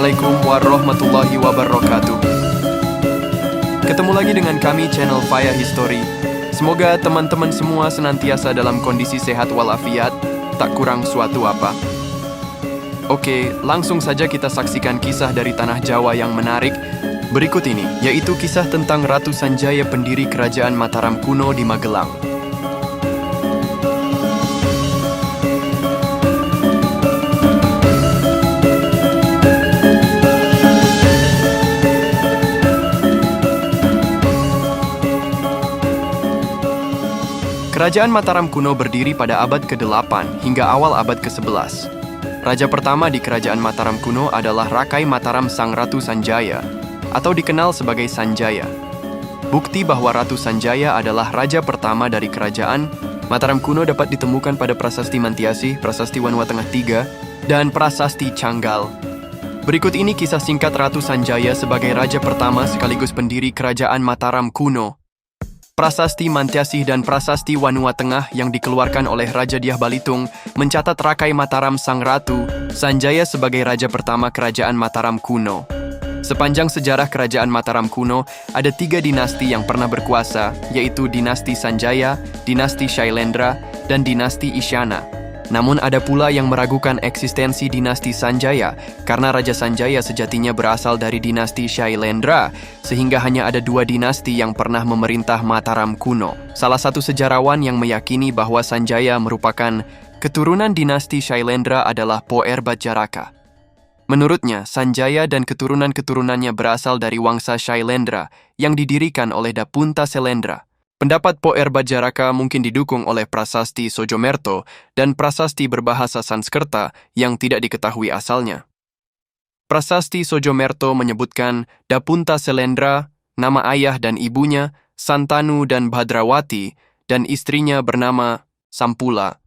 Assalamualaikum warahmatullahi wabarakatuh. Ketemu lagi dengan kami channel Faya History. Semoga teman-teman semua senantiasa dalam kondisi sehat walafiat, tak kurang suatu apa. Oke, langsung saja kita saksikan kisah dari Tanah Jawa yang menarik berikut ini, yaitu kisah tentang Ratu Sanjaya, pendiri Kerajaan Mataram kuno di Magelang. Kerajaan Mataram kuno berdiri pada abad ke-8 hingga awal abad ke-11. Raja pertama di Kerajaan Mataram kuno adalah Rakai Mataram Sang Ratu Sanjaya, atau dikenal sebagai Sanjaya. Bukti bahwa Ratu Sanjaya adalah raja pertama dari Kerajaan Mataram kuno dapat ditemukan pada Prasasti Mantiasih, Prasasti Wanua Tengah III, dan Prasasti Canggal. Berikut ini kisah singkat Ratu Sanjaya sebagai raja pertama sekaligus pendiri Kerajaan Mataram kuno. Prasasti Mantiasih dan Prasasti Wanua Tengah yang dikeluarkan oleh Raja Dyah Balitung mencatat Rakai Mataram Sang Ratu Sanjaya sebagai raja pertama Kerajaan Mataram kuno. Sepanjang sejarah Kerajaan Mataram kuno, ada 3 dinasti yang pernah berkuasa, yaitu Dinasti Sanjaya, Dinasti Shailendra, dan Dinasti Isyana. Namun ada pula yang meragukan eksistensi Dinasti Sanjaya, karena Raja Sanjaya sejatinya berasal dari Dinasti Shailendra, sehingga hanya ada 2 dinasti yang pernah memerintah Mataram kuno. Salah satu sejarawan yang meyakini bahwa Sanjaya merupakan keturunan Dinasti Shailendra adalah Poer Batjaraka. Menurutnya, Sanjaya dan keturunan-keturunannya berasal dari Wangsa Shailendra yang didirikan oleh Dapunta Selendra. Pendapat Poer Batjaraka mungkin didukung oleh Prasasti Sojomerto dan prasasti berbahasa Sanskerta yang tidak diketahui asalnya. Prasasti Sojomerto menyebutkan Dapunta Selendra, nama ayah dan ibunya, Santanu dan Bhadrawati, dan istrinya bernama Sampula.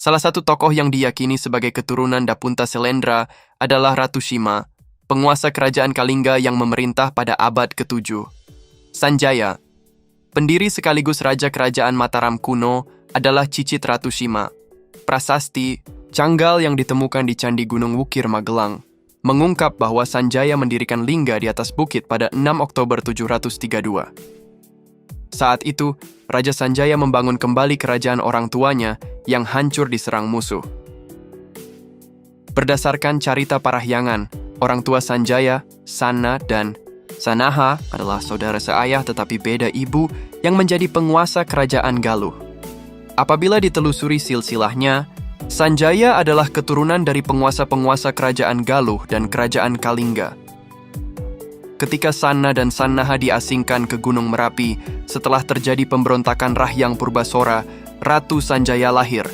Salah satu tokoh yang diyakini sebagai keturunan Dapunta Selendra adalah Ratu Shima, penguasa kerajaan Kalingga yang memerintah pada abad ke-7. Sanjaya, pendiri sekaligus raja Kerajaan Mataram kuno, adalah cicit Ratu Shima. Prasasti Canggal yang ditemukan di Candi Gunung Wukir, Magelang, mengungkap bahwa Sanjaya mendirikan lingga di atas bukit pada 6 Oktober 732. Saat itu, Raja Sanjaya membangun kembali kerajaan orang tuanya yang hancur diserang musuh. Berdasarkan carita Parahyangan, orang tua Sanjaya, Sanna dan Sanaha adalah saudara seayah tetapi beda ibu yang menjadi penguasa kerajaan Galuh. Apabila ditelusuri silsilahnya, Sanjaya adalah keturunan dari penguasa-penguasa kerajaan Galuh dan kerajaan Kalingga. Ketika Sanna dan Sannaha diasingkan ke Gunung Merapi setelah terjadi pemberontakan Rahyang Purbasora, Ratu Sanjaya lahir.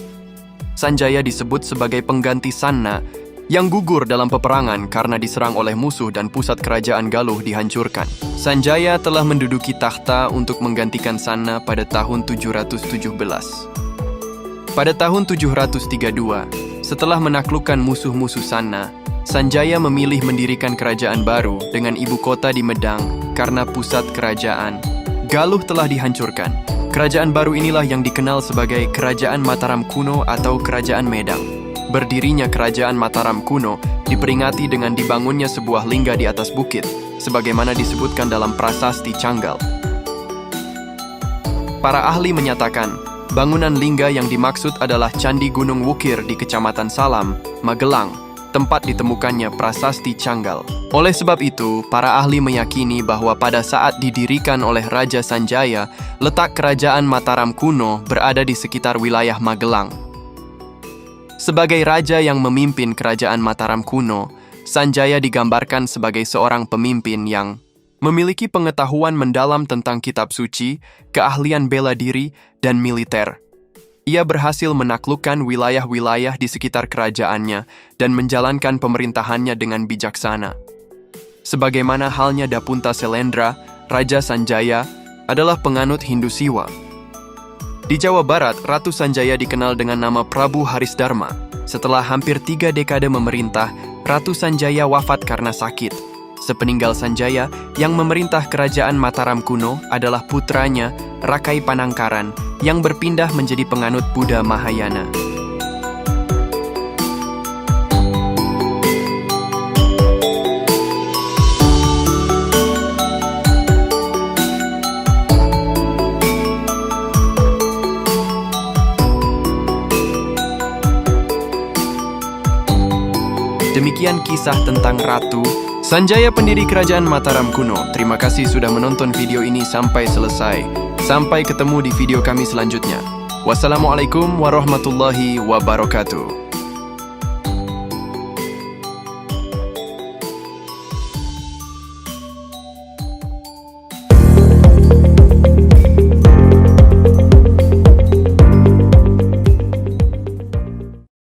Sanjaya disebut sebagai pengganti Sanna yang gugur dalam peperangan karena diserang oleh musuh dan pusat kerajaan Galuh dihancurkan. Sanjaya telah menduduki takhta untuk menggantikan Sanna pada tahun 717. Pada tahun 732, setelah menaklukkan musuh-musuh Sanna, Sanjaya memilih mendirikan kerajaan baru dengan ibu kota di Medang karena pusat kerajaan Galuh telah dihancurkan. Kerajaan baru inilah yang dikenal sebagai Kerajaan Mataram kuno atau Kerajaan Medang. Berdirinya Kerajaan Mataram kuno diperingati dengan dibangunnya sebuah lingga di atas bukit, sebagaimana disebutkan dalam Prasasti Canggal. Para ahli menyatakan, bangunan lingga yang dimaksud adalah Candi Gunung Wukir di Kecamatan Salam, Magelang, tempat ditemukannya Prasasti Canggal. Oleh sebab itu, para ahli meyakini bahwa pada saat didirikan oleh Raja Sanjaya, letak Kerajaan Mataram kuno berada di sekitar wilayah Magelang. Sebagai raja yang memimpin Kerajaan Mataram kuno, Sanjaya digambarkan sebagai seorang pemimpin yang memiliki pengetahuan mendalam tentang kitab suci, keahlian bela diri, dan militer. Ia berhasil menaklukkan wilayah-wilayah di sekitar kerajaannya dan menjalankan pemerintahannya dengan bijaksana. Sebagaimana halnya Dapunta Selendra, Raja Sanjaya adalah penganut Hindu Siwa. Di Jawa Barat, Ratu Sanjaya dikenal dengan nama Prabu Harisdharma. Setelah hampir 3 dekade memerintah, Ratu Sanjaya wafat karena sakit. Sepeninggal Sanjaya, yang memerintah Kerajaan Mataram kuno adalah putranya, Rakai Panangkaran, yang berpindah menjadi penganut Buddha Mahayana. Demikian kisah tentang Ratu Sanjaya, pendiri Kerajaan Mataram kuno. Terima kasih sudah menonton video ini sampai selesai. Sampai ketemu di video kami selanjutnya. Wassalamualaikum warahmatullahi wabarakatuh.